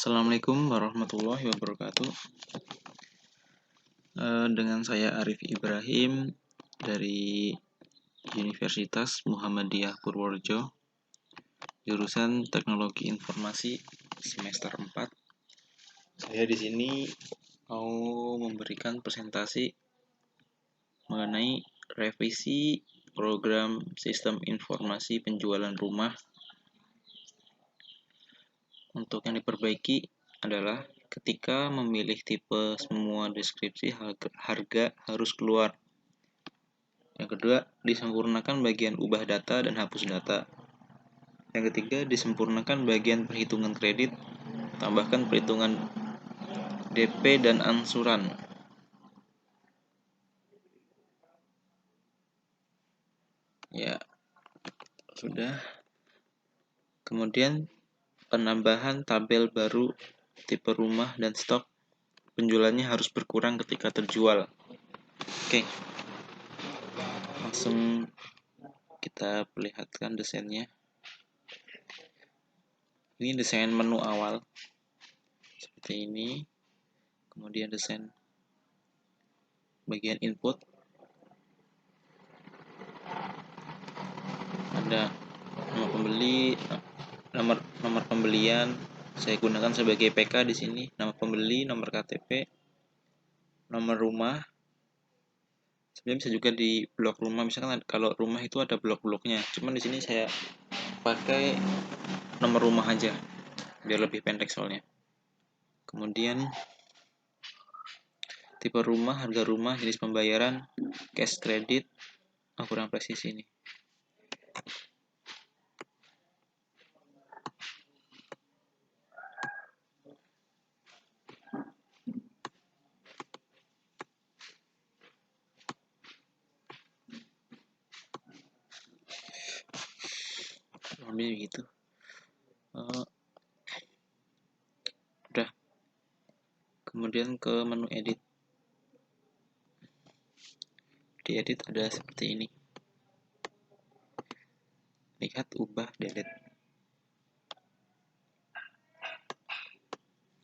Assalamualaikum warahmatullahi wabarakatuh. Dengan saya Arif Ibrahim dari Universitas Muhammadiyah Purworejo, jurusan Teknologi Informasi semester 4. Saya di sini mau memberikan presentasi mengenai revisi program Sistem Informasi Penjualan Rumah. Untuk yang diperbaiki adalah ketika memilih tipe semua deskripsi harga harus keluar. Yang kedua, disempurnakan bagian ubah data dan hapus data. Yang ketiga, disempurnakan bagian perhitungan kredit, tambahkan perhitungan DP dan angsuran. Ya, sudah. Kemudian penambahan tabel baru tipe rumah dan stok penjualannya harus berkurang ketika terjual. Oke. Langsung kita perlihatkan desainnya. Ini desain menu awal seperti ini. Kemudian desain bagian input. Ada nama pembeli, nomor pembelian. Saya gunakan sebagai PK di sini. Nama pembeli, nomor KTP, nomor rumah. Sebenarnya bisa juga di blok rumah. Misalkan kalau rumah itu ada blok-bloknya. Cuman di sini saya pakai nomor rumah aja biar lebih pendek soalnya. Kemudian tipe rumah, harga rumah, jenis pembayaran, cash credit. Kurang presisi ini. Begitu. Udah. Kemudian ke menu edit. Di edit ada seperti ini. Lihat, ubah, delete.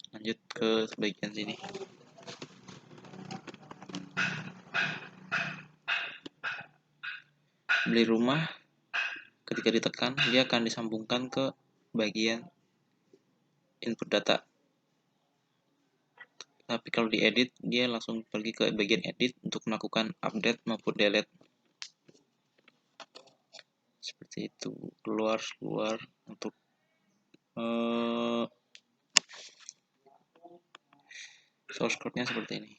Lanjut ke bagian sini. Beli rumah, ketika ditekan dia akan disambungkan ke bagian input data. Tapi kalau diedit, dia langsung pergi ke bagian edit untuk melakukan update maupun delete. Seperti itu. Keluar untuk source code-nya seperti ini.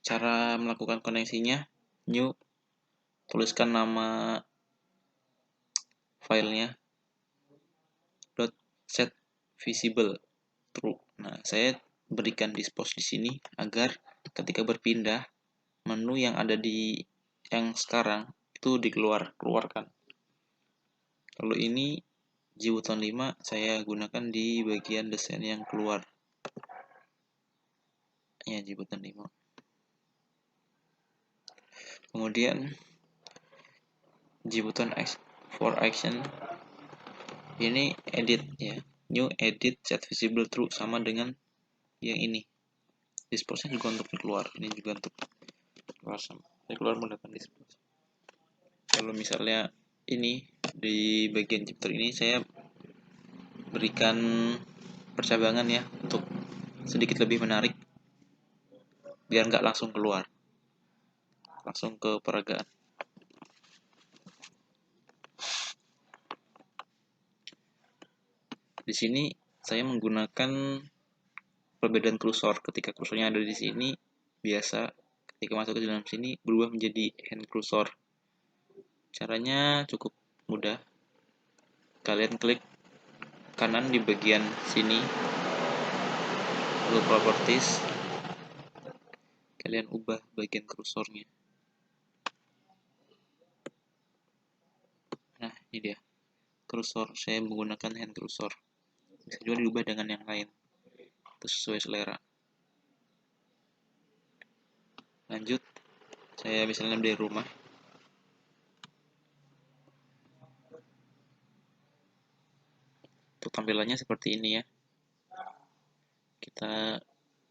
Cara melakukan koneksinya, new, tuliskan nama filenya .set visible true. Nah, saya berikan dispose di sini agar ketika berpindah menu yang ada di yang sekarang itu keluarkan. Kalau ini JButton 5 saya gunakan di bagian desain yang keluar. Ya, JButton 5. Kemudian JButton X for action ini edit ya. New edit set visible true sama dengan yang ini. Dispose-nya juga untuk keluar. Ini juga untuk keluar sama. Saya keluar menggunakan dispose. Kalau misalnya ini di bagian chapter ini saya berikan percabangan ya untuk sedikit lebih menarik biar nggak langsung keluar, langsung ke peragaan. Di sini saya menggunakan perbedaan kursor. Ketika kursornya ada di sini biasa, ketika masuk ke dalam sini berubah menjadi hand cursor. Caranya cukup mudah. Kalian klik kanan di bagian sini, lalu properties, kalian ubah bagian kursornya. Nah, ini dia kursor. Saya menggunakan hand cursor. Bisa juga diubah dengan yang lain, itu sesuai selera. Lanjut, saya misalnya beli rumah. untuk tampilannya seperti ini ya. Kita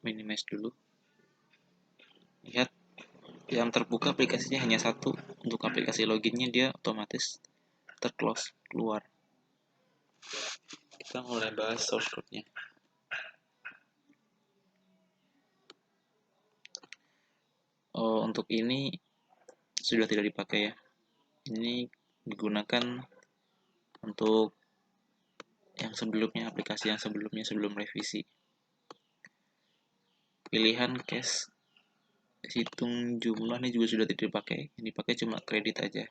minimize dulu. Lihat, yang terbuka aplikasinya hanya satu. Untuk aplikasi loginnya dia otomatis terclose, keluar. Kita mulai bahas source code-nya. Oh, untuk ini sudah tidak dipakai ya. Ini digunakan untuk yang sebelumnya, aplikasi yang sebelumnya sebelum revisi. Pilihan cache hitung jumlah ini juga sudah tidak dipakai. Yang dipakai cuma kredit aja.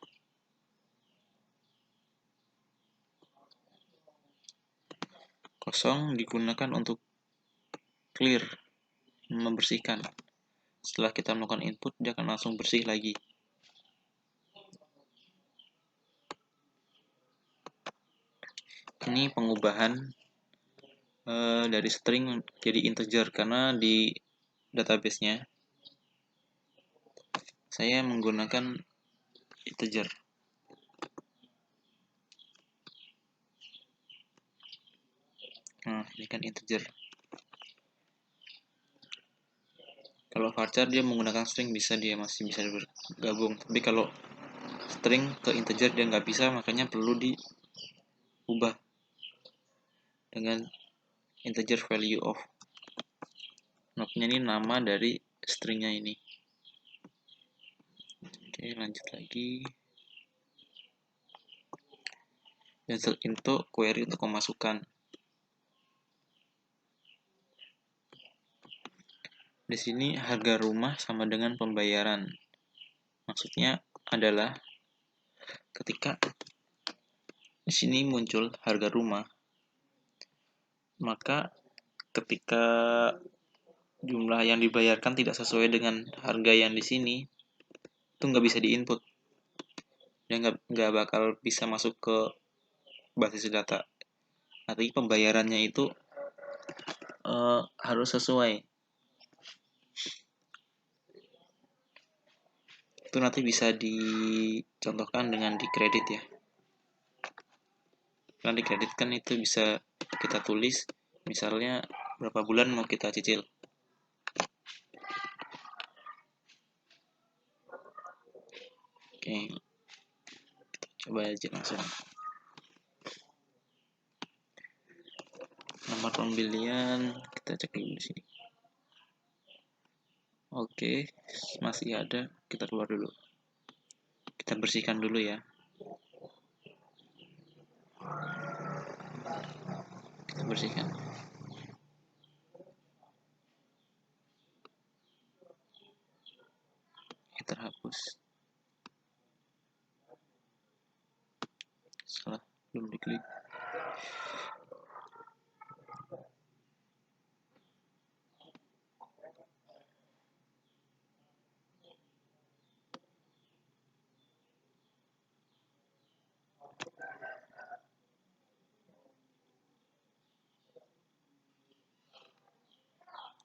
Kosong digunakan untuk clear, membersihkan. Setelah kita melakukan input, dia akan langsung bersih lagi. Ini pengubahan dari string jadi integer, karena di database-nya saya menggunakan integer. Nah, ini kan integer. Kalau varchar dia menggunakan string, dia masih bisa bergabung. Tapi kalau string ke integer dia nggak bisa, makanya perlu diubah dengan integer value of. Node-nya ini nama dari stringnya ini. Oke, lanjut lagi. Dan untuk query untuk memasukkan. Di sini harga rumah sama dengan pembayaran. Maksudnya adalah ketika di sini muncul harga rumah, maka ketika jumlah yang dibayarkan tidak sesuai dengan harga yang di sini, itu nggak bisa diinput. Dia nggak bakal bisa masuk ke basis data. Nanti pembayarannya itu harus sesuai. Itu nanti bisa dicontohkan dengan di kredit ya. Karena di kredit kan itu bisa kita tulis, misalnya berapa bulan mau kita cicil. Oke, kita coba aja langsung. Nomor pembelian kita cek dulu di sini. Oke, masih ada. Kita keluar dulu. Kita bersihkan dulu ya. Kita bersihkan. Kita hapus. Salah, belum diklik.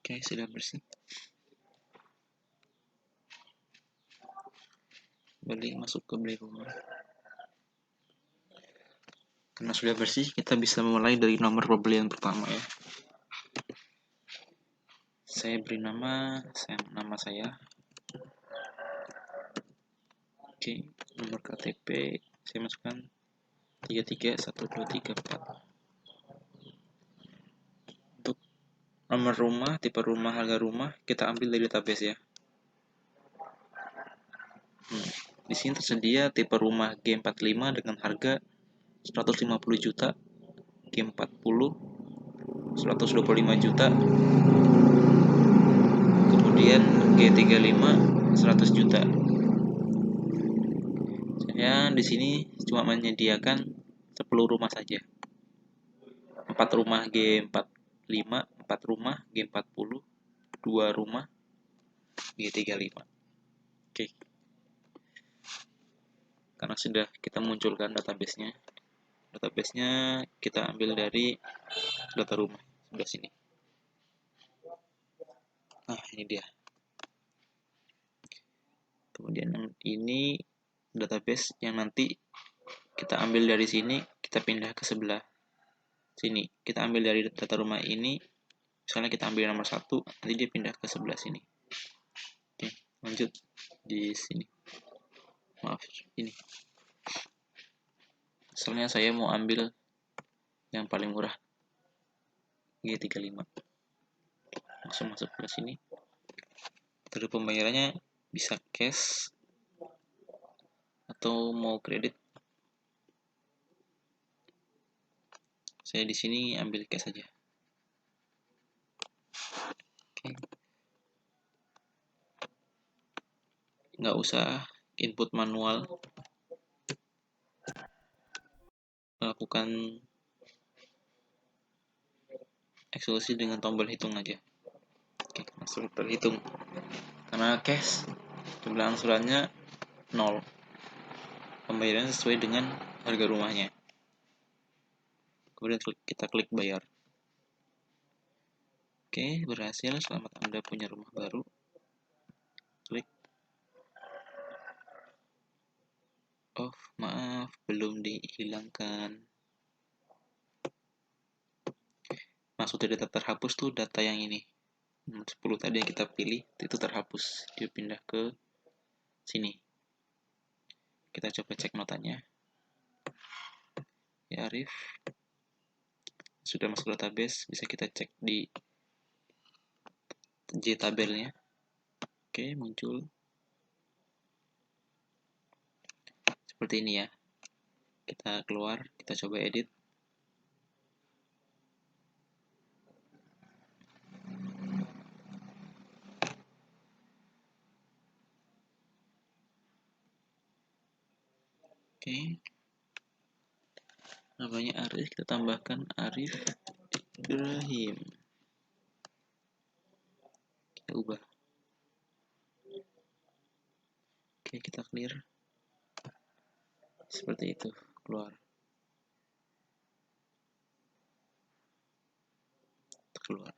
Oke, sudah bersih. Masuk ke beli rumah. Karena sudah bersih, kita bisa mulai dari nomor pembelian pertama ya. Saya beri nama saya. Oke, nomor KTP saya masukkan 331234. Untuk nomor rumah, tipe rumah, harga rumah kita ambil dari database ya. Di sini tersedia tipe rumah G45 dengan harga 150 juta, G40 125 juta, kemudian G35 100 juta. Saya di sini cuma menyediakan 10 rumah saja. 4 rumah G45, 4 rumah G40, 2 rumah G35. Oke. Karena sudah kita munculkan database-nya. Database-nya kita ambil dari data rumah sebelah sini. Nah, ini dia. Kemudian yang ini database yang nanti kita ambil dari sini, kita pindah ke sebelah. sini. Kita ambil dari data rumah ini, misalnya kita ambil nomor 1, nanti dia pindah ke sebelah sini. Oke, lanjut di sini. Maaf, ini. Misalnya saya mau ambil yang paling murah, G35. Langsung masuk ke sini. Terus pembayarannya bisa cash atau mau kredit. Saya di sini ambil cash saja. Oke. Nggak usah input manual, lakukan eksekusi dengan tombol hitung aja. Oke, langsung terhitung. Karena cash jumlah angsurannya 0. Pembayarannya sesuai dengan harga rumahnya. Kemudian kita klik bayar. Oke, berhasil. Selamat Anda punya rumah baru. Klik. Oh, maaf, belum dihilangkan. Maksud dari data terhapus tuh data yang ini. 10 tadi yang kita pilih itu terhapus. Dia pindah ke sini. Kita coba cek notanya. Ya, Arif. Sudah masuk database, bisa kita cek di J tabelnya. Oke, muncul seperti ini ya. Kita keluar, kita coba edit. Oke. Namanya Arif, kita tambahkan Arif Ibrahim. Kita ubah. Oke, kita clear. Seperti itu, keluar. Keluar.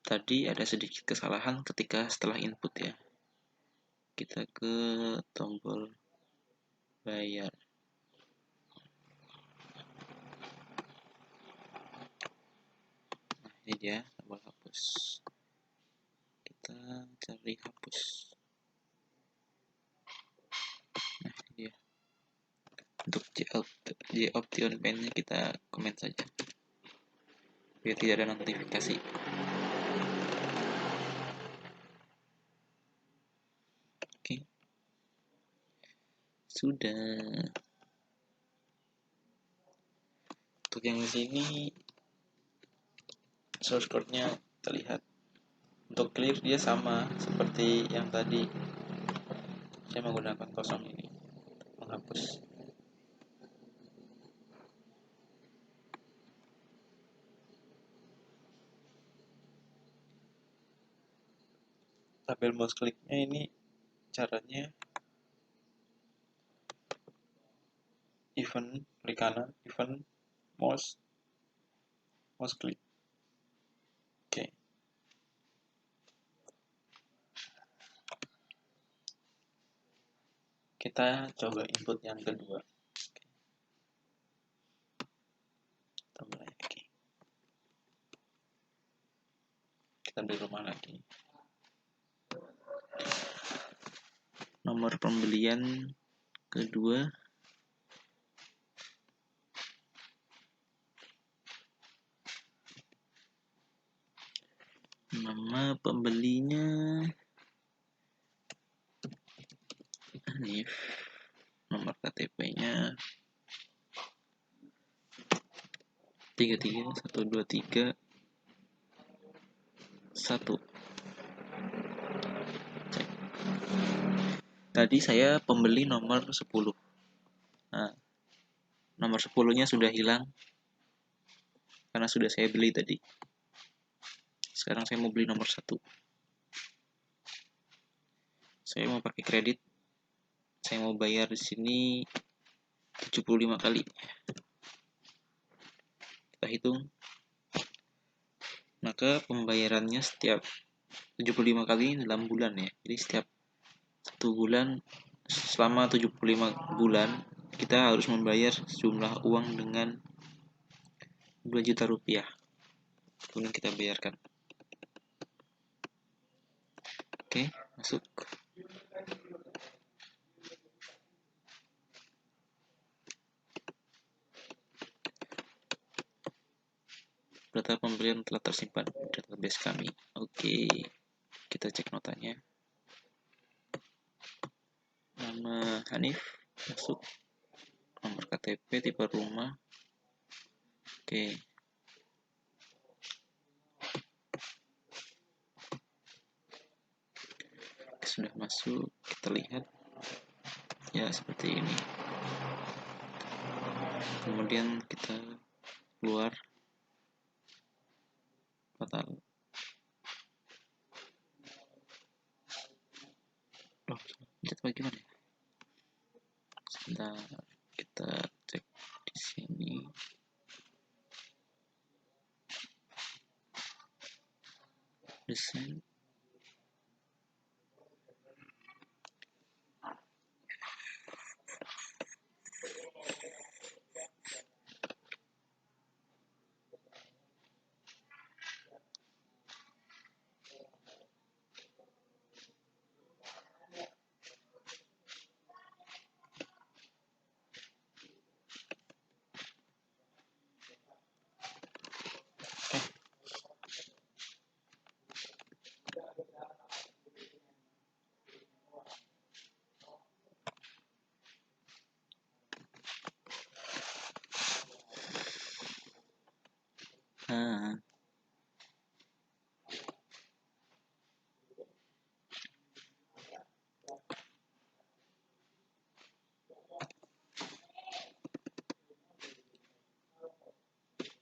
Tadi ada sedikit kesalahan ketika setelah input ya. Kita ke tombol bayar. Nah, ini dia tombol hapus. Kita cari hapus. Nah, ini dia. Untuk J-Option pen-nya kita komen saja. Biar tidak ada notifikasi. Oke. Sudah. Untuk yang di sini source code-nya terlihat. Untuk clear dia sama seperti yang tadi. Saya menggunakan kosong ini menghapus. Tabel mouse kliknya ini caranya event klik kanan, event mouse klik. Oke. Kita coba input yang kedua. Kita mulai lagi. Kita beli rumah lagi. Nomor pembelian kedua. Nama pembelinya Hanif. Nomor KTP-nya 331231. Cek. Tadi saya pembeli nomor 10. Nah, nomor 10-nya sudah hilang karena sudah saya beli tadi. Sekarang saya mau beli nomor 1. Saya mau pakai kredit. Saya mau bayar di sini 75 kali. Kita hitung. Maka pembayarannya setiap 75 kali dalam bulan ya. Jadi setiap 1 bulan selama 75 bulan kita harus membayar sejumlah uang dengan 2 juta rupiah. Kemudian kita bayarkan. Oke, masuk. Data pembelian telah tersimpan di database kami. Oke, kita cek notanya. Nama Hanif, masuk. Nomor KTP, tipe rumah. Oke. Sudah masuk, kita lihat. Ya, seperti ini. Kemudian kita keluar total. Loh, lihat bagaimana ya? Sebentar, kita cek di sini. Desain. Nah,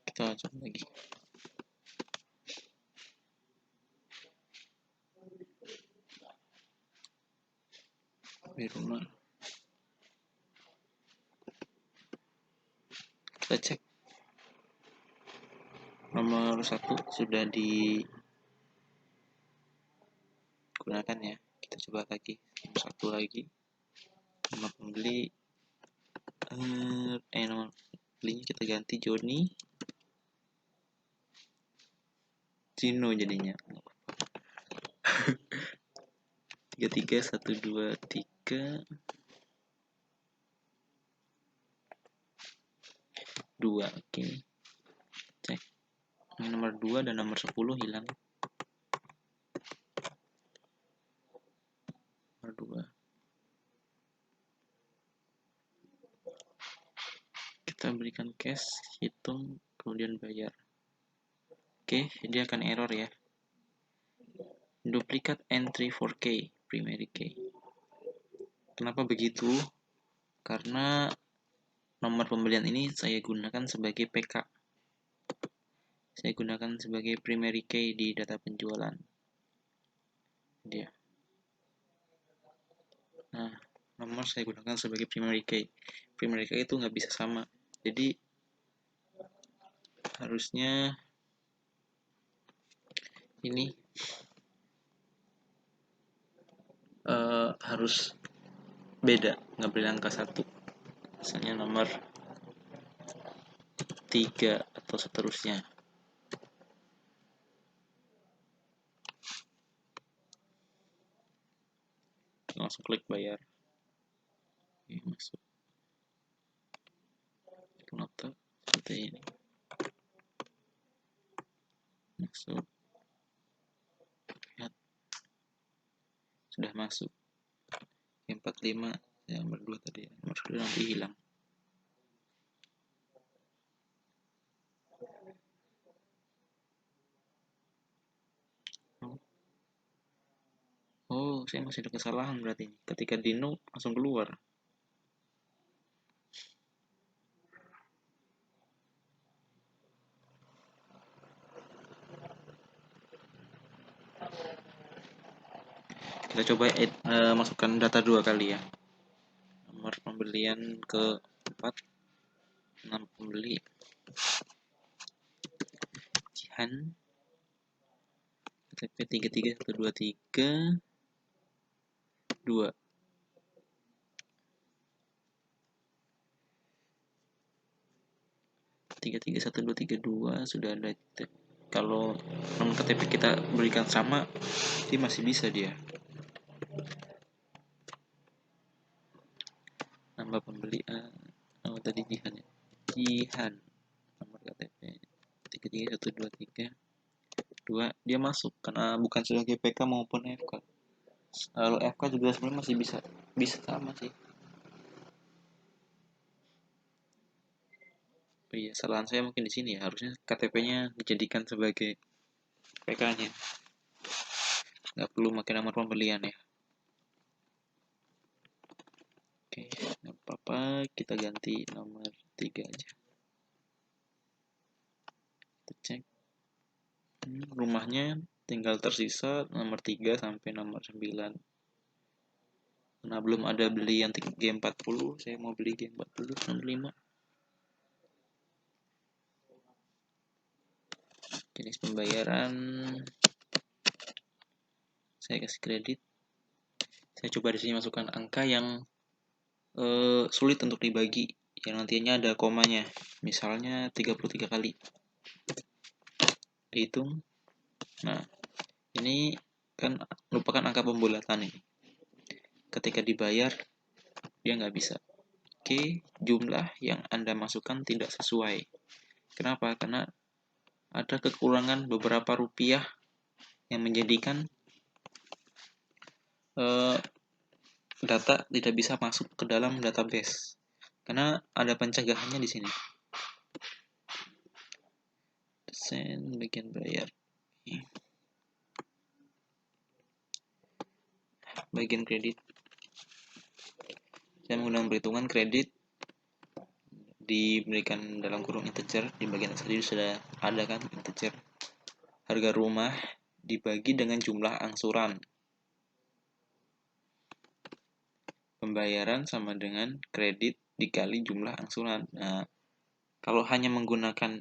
kita coba lagi. Di rumah. Kita cek. Nomor 1 sudah digunakan ya. Kita coba lagi. Nomor 1 lagi. Nomor pembeli. Nomor belinya kita ganti Joni. Cino jadinya. 33 1 2 3 2. Oke. Cek. Ini nomor 2 dan nomor 10 hilang. Nomor 2. Kita berikan cash, hitung, kemudian bayar. Oke, dia akan error ya. Duplicate entry for key, primary key. Kenapa begitu? Karena nomor pembelian ini saya gunakan sebagai PK. Saya gunakan sebagai primary key di data penjualan. Dia. Nah, nomor saya gunakan sebagai primary key. Primary key itu nggak bisa sama. Jadi harusnya ini harus beda, nggak boleh angka 1. Misalnya nomor 3 atau seterusnya. Langsung klik bayar. Oke, masuk. Nota seperti ini. Masuk. Lihat. Sudah masuk. 45 yang nomor 2 tadi. Nomor 2 nanti hilang. Oh, saya masih ada kesalahan berarti. Ketika Dino langsung keluar. Kita coba masukkan data 2 kali ya. Nomor pembelian ke 4. 6 pembeli. Jihan. KTP 33123 2. 331232 sudah ada. Kalau nomor KTP kita berikan sama, dia masih bisa dia. Nambah pembelian. Oh tadi Jihan ya. Jihan. Nomor KTP 331232 dia masuk karena bukan sudah GPK maupun FK. Lalu FK juga sebenarnya masih bisa sama sih. Oh iya, kesalahan saya mungkin di sini ya. Harusnya KTP-nya dijadikan sebagai PK-nya. Nggak perlu pakai nomor pembelian ya. Oke, nggak apa-apa. Kita ganti nomor 3 aja. Kita cek. Rumahnya tinggal tersisa nomor 3 sampai nomor 9. Nah, belum ada beli yang G40. Saya mau beli G40 nomor 5. Jenis pembayaran saya kasih kredit. Saya coba di sini masukkan angka yang sulit untuk dibagi, yang nantinya ada komanya, misalnya 33 kali. Dihitung. Nah, ini kan merupakan angka pembulatan ini. Ketika dibayar, dia nggak bisa. Oke, jumlah yang Anda masukkan tidak sesuai. Kenapa? Karena ada kekurangan beberapa rupiah yang menjadikan data tidak bisa masuk ke dalam database. Karena ada pencegahannya di sini. Desain bagian bayar. Bagian kredit. Saya menggunakan perhitungan kredit diberikan dalam kurung integer. Di bagian tadi sudah ada kan integer. Harga rumah dibagi dengan jumlah angsuran. Pembayaran sama dengan kredit dikali jumlah angsuran. Nah, kalau hanya menggunakan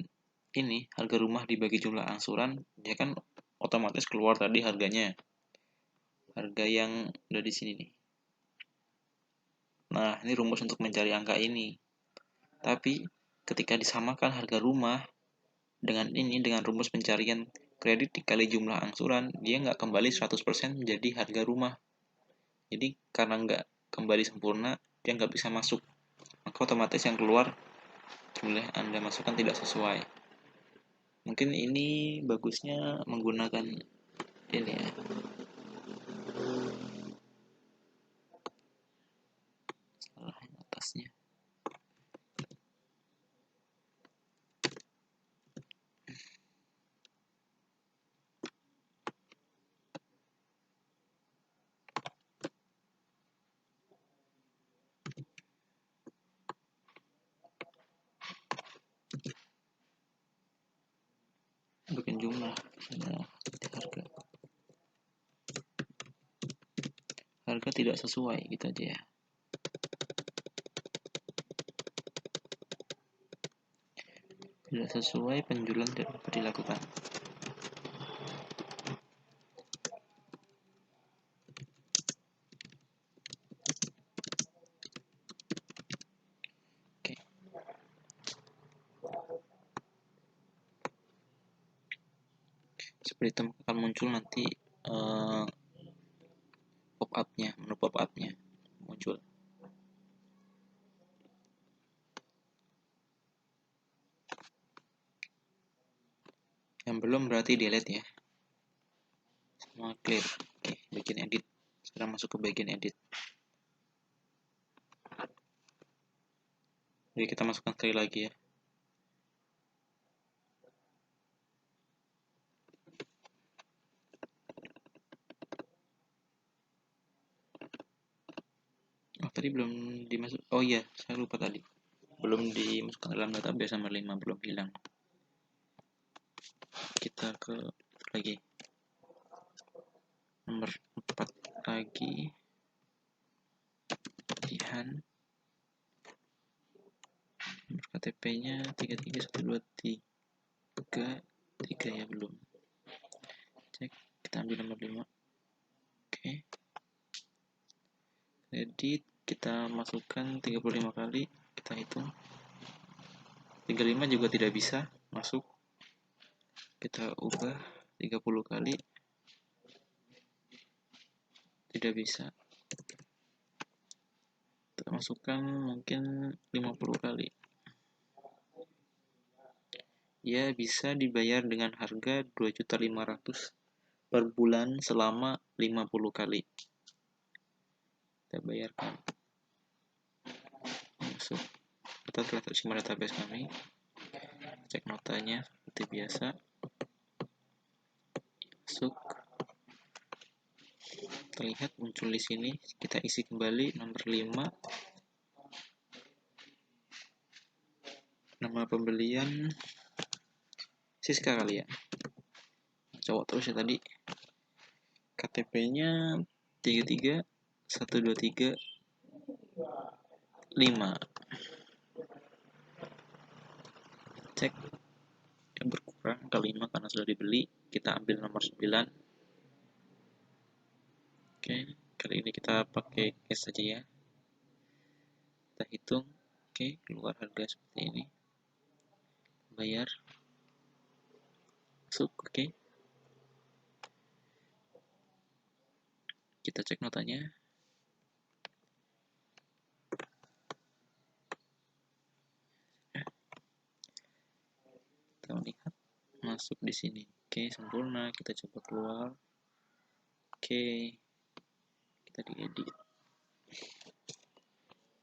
ini, harga rumah dibagi jumlah angsuran, dia kan otomatis keluar tadi harganya. Harga yang udah di sini nih. Nah, ini rumus untuk mencari angka ini. Tapi, ketika disamakan harga rumah dengan ini, dengan rumus pencarian kredit dikali jumlah angsuran, dia nggak kembali 100% menjadi harga rumah. Jadi, karena nggak kembali sempurna, dia nggak bisa masuk. Maka otomatis yang keluar jumlah Anda masukkan tidak sesuai. Mungkin ini bagusnya menggunakan ini ya. Salah yang atasnya. Bukan jumlah. Nah, harga tidak sesuai gitu aja ya. Tidak sesuai, penjualan tidak dapat dilakukan. Oke. Seperti itu akan muncul nanti pop-up-nya, menu pop-up-nya muncul. Yang belum berarti delete ya. Semua clear. Oke, bagian edit. Sekarang masuk ke bagian edit. Jadi kita masukkan sekali lagi ya. Oh, tadi belum dimasuk. Oh iya, saya lupa tadi. Belum dimasukkan dalam database nomor 5, belum hilang. Kita ke lagi. Nomor 4 lagi. Jihan. Nomor KTP-nya 331233 ya belum. Cek, kita ambil nomor 5. Oke. Edit, kita masukkan 35 kali, kita hitung. 35 juga tidak bisa masuk. Kita ubah 30 kali, tidak bisa. Kita masukkan mungkin 50 kali. Ya, bisa dibayar dengan harga 2.500.000 per bulan selama 50 kali. Kita bayarkan. Masuk. Kita telah tersimpan database kami. Cek notanya seperti biasa. Masuk. Terlihat muncul di sini. Kita isi kembali nomor 5. Nama pembelian Siska kali ya. Cowok terus ya tadi. KTP-nya 33 123 5. Cek yang berkurang ke 5 karena sudah dibeli. Kita ambil nomor 9. Oke, kali ini kita pakai cash saja ya. Kita hitung. Oke, keluar harga seperti ini. Bayar. Masuk, oke. Kita cek notanya. Kita lihat masuk di sini. Oke, sempurna. Kita coba keluar. Oke. Kita diedit.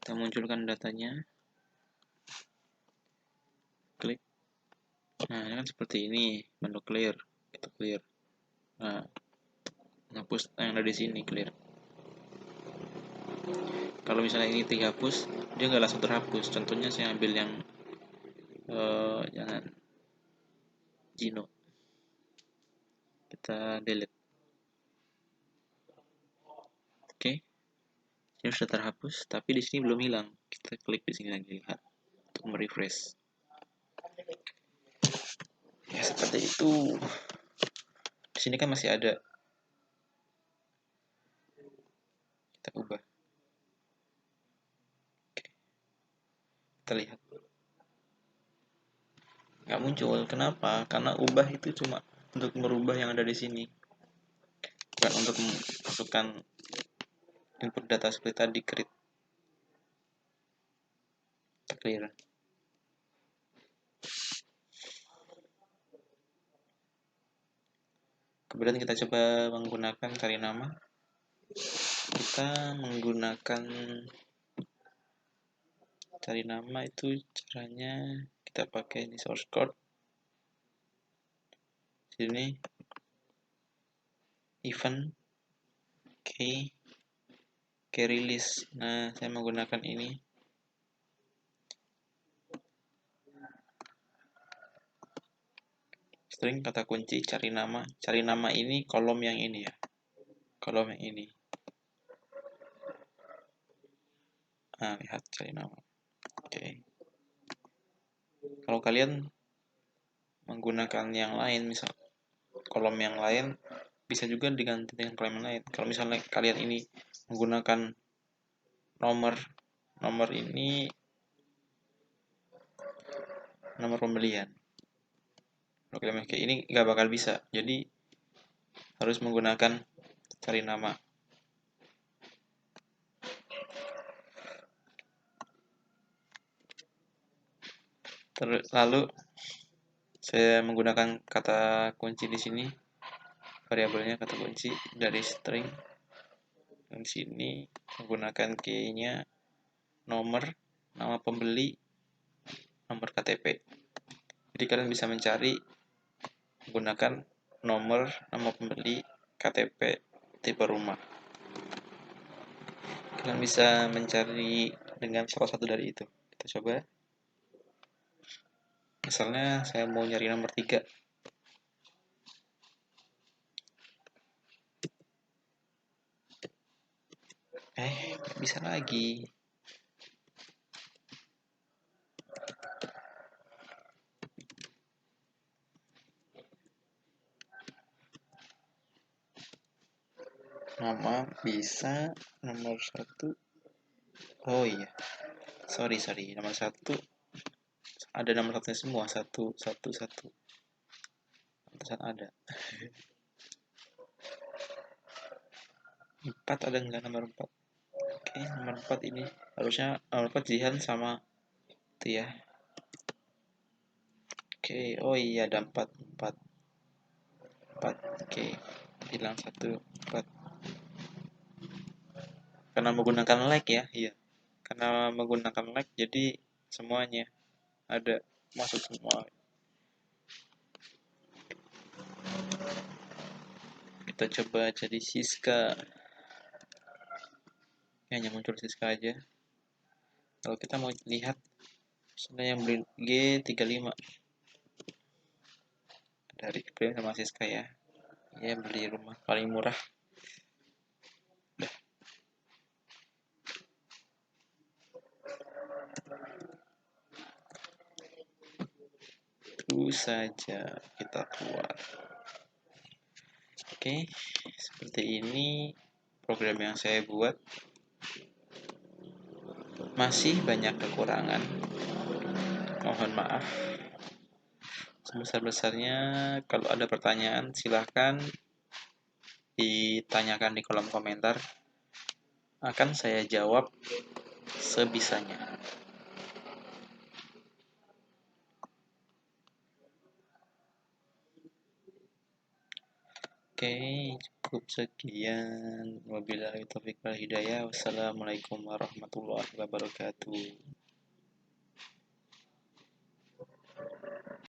Kita munculkan datanya. Klik. Nah, ini kan seperti ini. Menu clear. Kita clear. Nah, ngapus yang ada di sini clear. Kalau misalnya ini dihapus, dia nggak langsung terhapus. Contohnya saya ambil yang jangan Gino. Kita delete. Oke. Ini sudah terhapus, tapi di sini belum hilang. Kita klik di sini lagi lihat untuk merefresh. Ya seperti itu. Di sini kan masih ada. Kita ubah. Oke. Kita lihat. Nggak muncul. Kenapa? Karena ubah itu cuma untuk merubah yang ada di sini. Bukan untuk memasukkan input data seperti tadi create. Kita clear. Kemudian kita coba menggunakan cari nama. Kita menggunakan cari nama itu caranya kita pakai ini source code. Sini event key release. Nah, saya menggunakan ini. String kata kunci cari nama. Cari nama ini kolom yang ini ya. Kolom yang ini. Nah, lihat cari nama. Oke. Kalau kalian menggunakan yang lain, misal kolom yang lain, bisa juga diganti dengan kolom yang lain. Kalau misalnya kalian ini menggunakan nomor ini nomor pembelian. Kalau kalian kayak ini nggak bakal bisa. Jadi harus menggunakan cari nama. Lalu saya menggunakan kata kunci di sini. Variabelnya kata kunci dari string. Di sini menggunakan key-nya nomor, nama pembeli, nomor KTP. Jadi kalian bisa mencari menggunakan nomor, nama pembeli, KTP, tipe rumah. Kalian bisa mencari dengan salah satu dari itu. Kita coba. Misalnya saya mau nyari nomor 3. Nggak bisa lagi. Nama bisa nomor 1. Oh iya. Sorry. Nomor 1 ada nomor satunya semua, satu satu satu, pantesan ada. 4 ada nggak nomor 4? Oke, nomor 4 ini harusnya nomor 4 Jihan sama itu ya. Oke, oh iya ada 4 4 4. Oke, hilang 1 4. Karena menggunakan like ya, iya. Karena menggunakan like jadi semuanya ada masuk semua. Kita coba jadi Siska. Hanya muncul Siska aja. Kalau kita mau lihat misalnya yang beli G35 dari Prime sama Siska ya. Ya beli rumah paling murah. Terus saja kita keluar. Oke, seperti ini program yang saya buat. Masih banyak kekurangan. Mohon maaf. Sebesar-besarnya, kalau ada pertanyaan silahkan ditanyakan di kolom komentar. Akan saya jawab sebisanya. Oke, cukup sekian. Wabillahi taufiq wal hidayah. Wassalamualaikum warahmatullahi wabarakatuh.